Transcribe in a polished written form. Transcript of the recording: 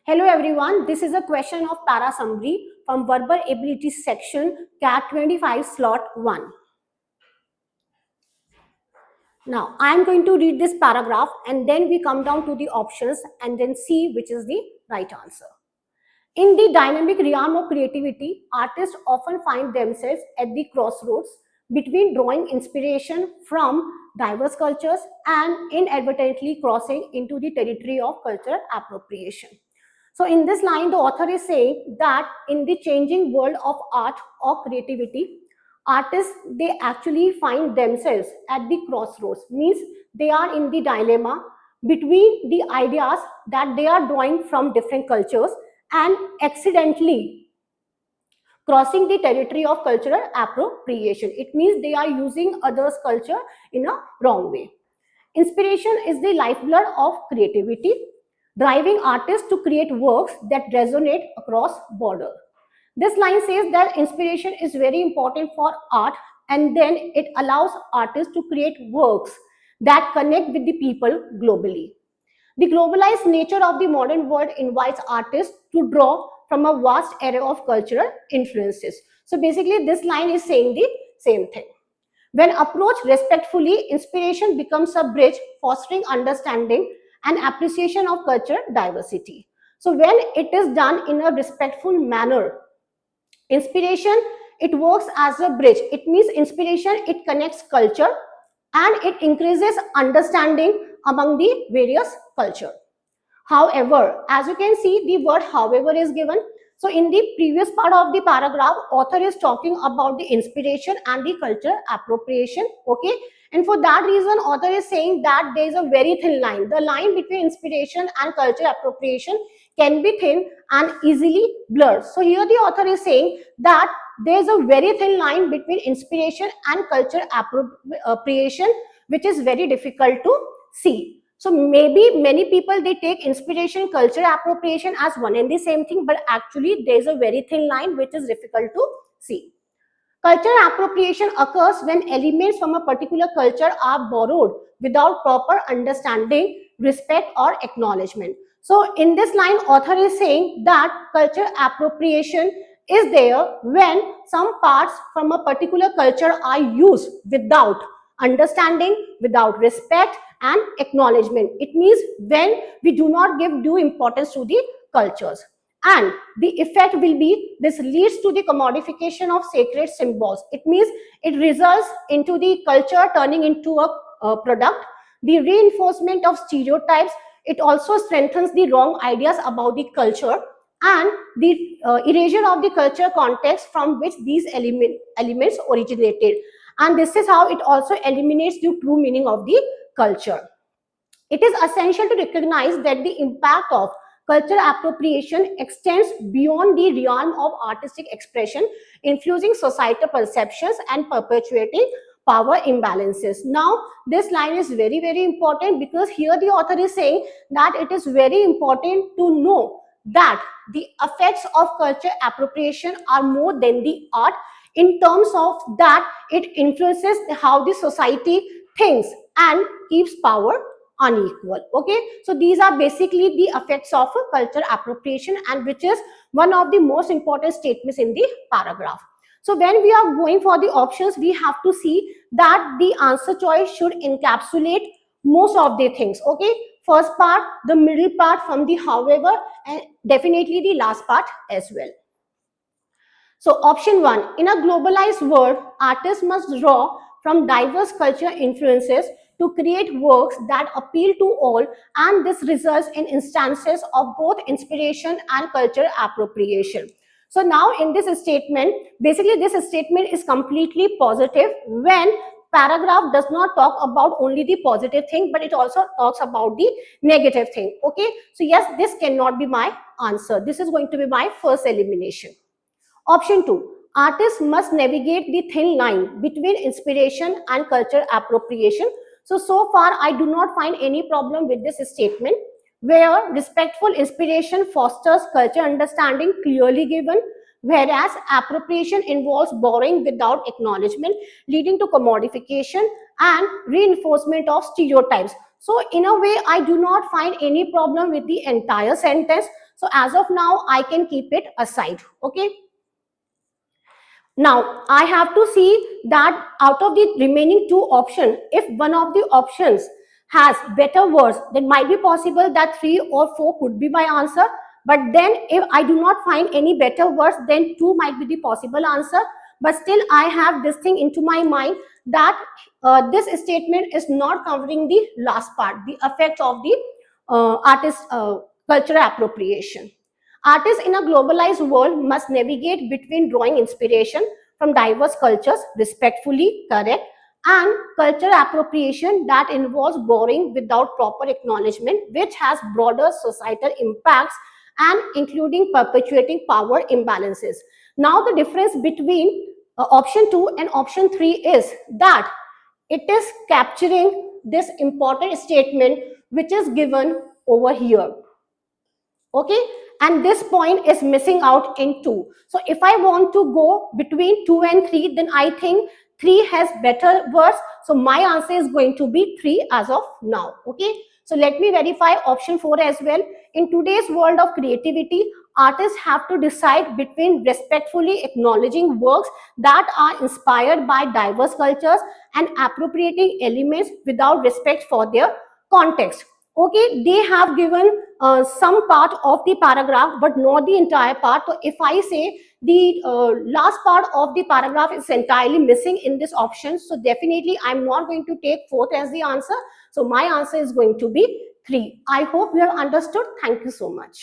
Hello everyone, this is a question of para summary from verbal ability section CAT 25 slot 1. Now I am going to read this paragraph and then we come down to the options and then see which is the right answer. In the dynamic realm of creativity, artists often find themselves at the crossroads between drawing inspiration from diverse cultures and inadvertently crossing into the territory of cultural appropriation. So in this line, the author is saying that in the changing world of art or creativity, artists, they actually find themselves at the crossroads, means they are in the dilemma between the ideas that they are drawing from different cultures and accidentally crossing the territory of cultural appropriation. It means they are using others' culture in a wrong way. Inspiration is the lifeblood of creativity, driving artists to create works that resonate across borders. This line says that inspiration is very important for art and then it allows artists to create works that connect with the people globally. The globalized nature of the modern world invites artists to draw from a vast array of cultural influences. So basically, this line is saying the same thing. When approached respectfully, inspiration becomes a bridge fostering understanding and appreciation of cultural diversity. So when it is done in a respectful manner, inspiration, it works as a bridge. It means inspiration, it connects culture and it increases understanding among the various culture. However, as you can see, the word however is given. So in the previous part of the paragraph, author is talking about the inspiration and the cultural appropriation. Okay. And for that reason, author is saying that there is a very thin line. The line between inspiration and cultural appropriation can be thin and easily blurred. So here the author is saying that there is a very thin line between inspiration and cultural appropriation, which is very difficult to see. So maybe many people, they take inspiration, cultural appropriation as one and the same thing, but actually there is a very thin line which is difficult to see. Cultural appropriation occurs when elements from a particular culture are borrowed without proper understanding, respect or acknowledgement. So in this line, author is saying that cultural appropriation is there when some parts from a particular culture are used without understanding, without respect and acknowledgement. It means when we do not give due importance to the cultures. And the effect will be, this leads to the commodification of sacred symbols. It means it results into the culture turning into a product. The reinforcement of stereotypes, it also strengthens the wrong ideas about the culture and the erasure of the culture context from which these elements originated. And this is how it also eliminates the true meaning of the culture. It is essential to recognize that the impact of cultural appropriation extends beyond the realm of artistic expression, influencing societal perceptions and perpetuating power imbalances. Now, this line is very, very important because here the author is saying that it is very important to know that the effects of cultural appropriation are more than the art, in terms of that it influences how the society thinks and keeps power unequal. Okay, so these are basically the effects of cultural appropriation, and which is one of the most important statements in the paragraph. So when we are going for the options, we have to see that the answer choice should encapsulate most of the things. Okay, first part, the middle part from the however, and definitely the last part as well. So option 1, in a globalized world, artists must draw from diverse cultural influences to create works that appeal to all, and this results in instances of both inspiration and cultural appropriation. So now in this statement, basically this statement is completely positive when paragraph does not talk about only the positive thing, but it also talks about the negative thing. Okay, so yes, this cannot be my answer. This is going to be my first elimination. Option 2, artists must navigate the thin line between inspiration and cultural appropriation. So far, I do not find any problem with this statement, where respectful inspiration fosters culture understanding clearly given, whereas appropriation involves borrowing without acknowledgement, leading to commodification and reinforcement of stereotypes. So in a way, I do not find any problem with the entire sentence. So as of now, I can keep it aside. Okay. Now, I have to see that out of the remaining two options, if one of the options has better words, then might be possible that 3 or 4 could be my answer. But then if I do not find any better words, then 2 might be the possible answer. But still, I have this thing into my mind that this statement is not covering the last part, the effect of the artist cultural appropriation. Artists in a globalized world must navigate between drawing inspiration from diverse cultures respectfully, correct, and cultural appropriation that involves borrowing without proper acknowledgement, which has broader societal impacts and including perpetuating power imbalances. Now, the difference between option 2 and option 3 is that it is capturing this important statement which is given over here. Okay, and this point is missing out in 2. So if I want to go between 2 and 3, then I think 3 has better words. So my answer is going to be 3 as of now. Okay, so let me verify option 4 as well. In today's world of creativity, artists have to decide between respectfully acknowledging works that are inspired by diverse cultures and appropriating elements without respect for their context. Okay, they have given some part of the paragraph but not the entire part. So if I say the last part of the paragraph is entirely missing in this option, so definitely I'm not going to take 4th as the answer. So my answer is going to be 3. I hope you have understood. Thank you so much.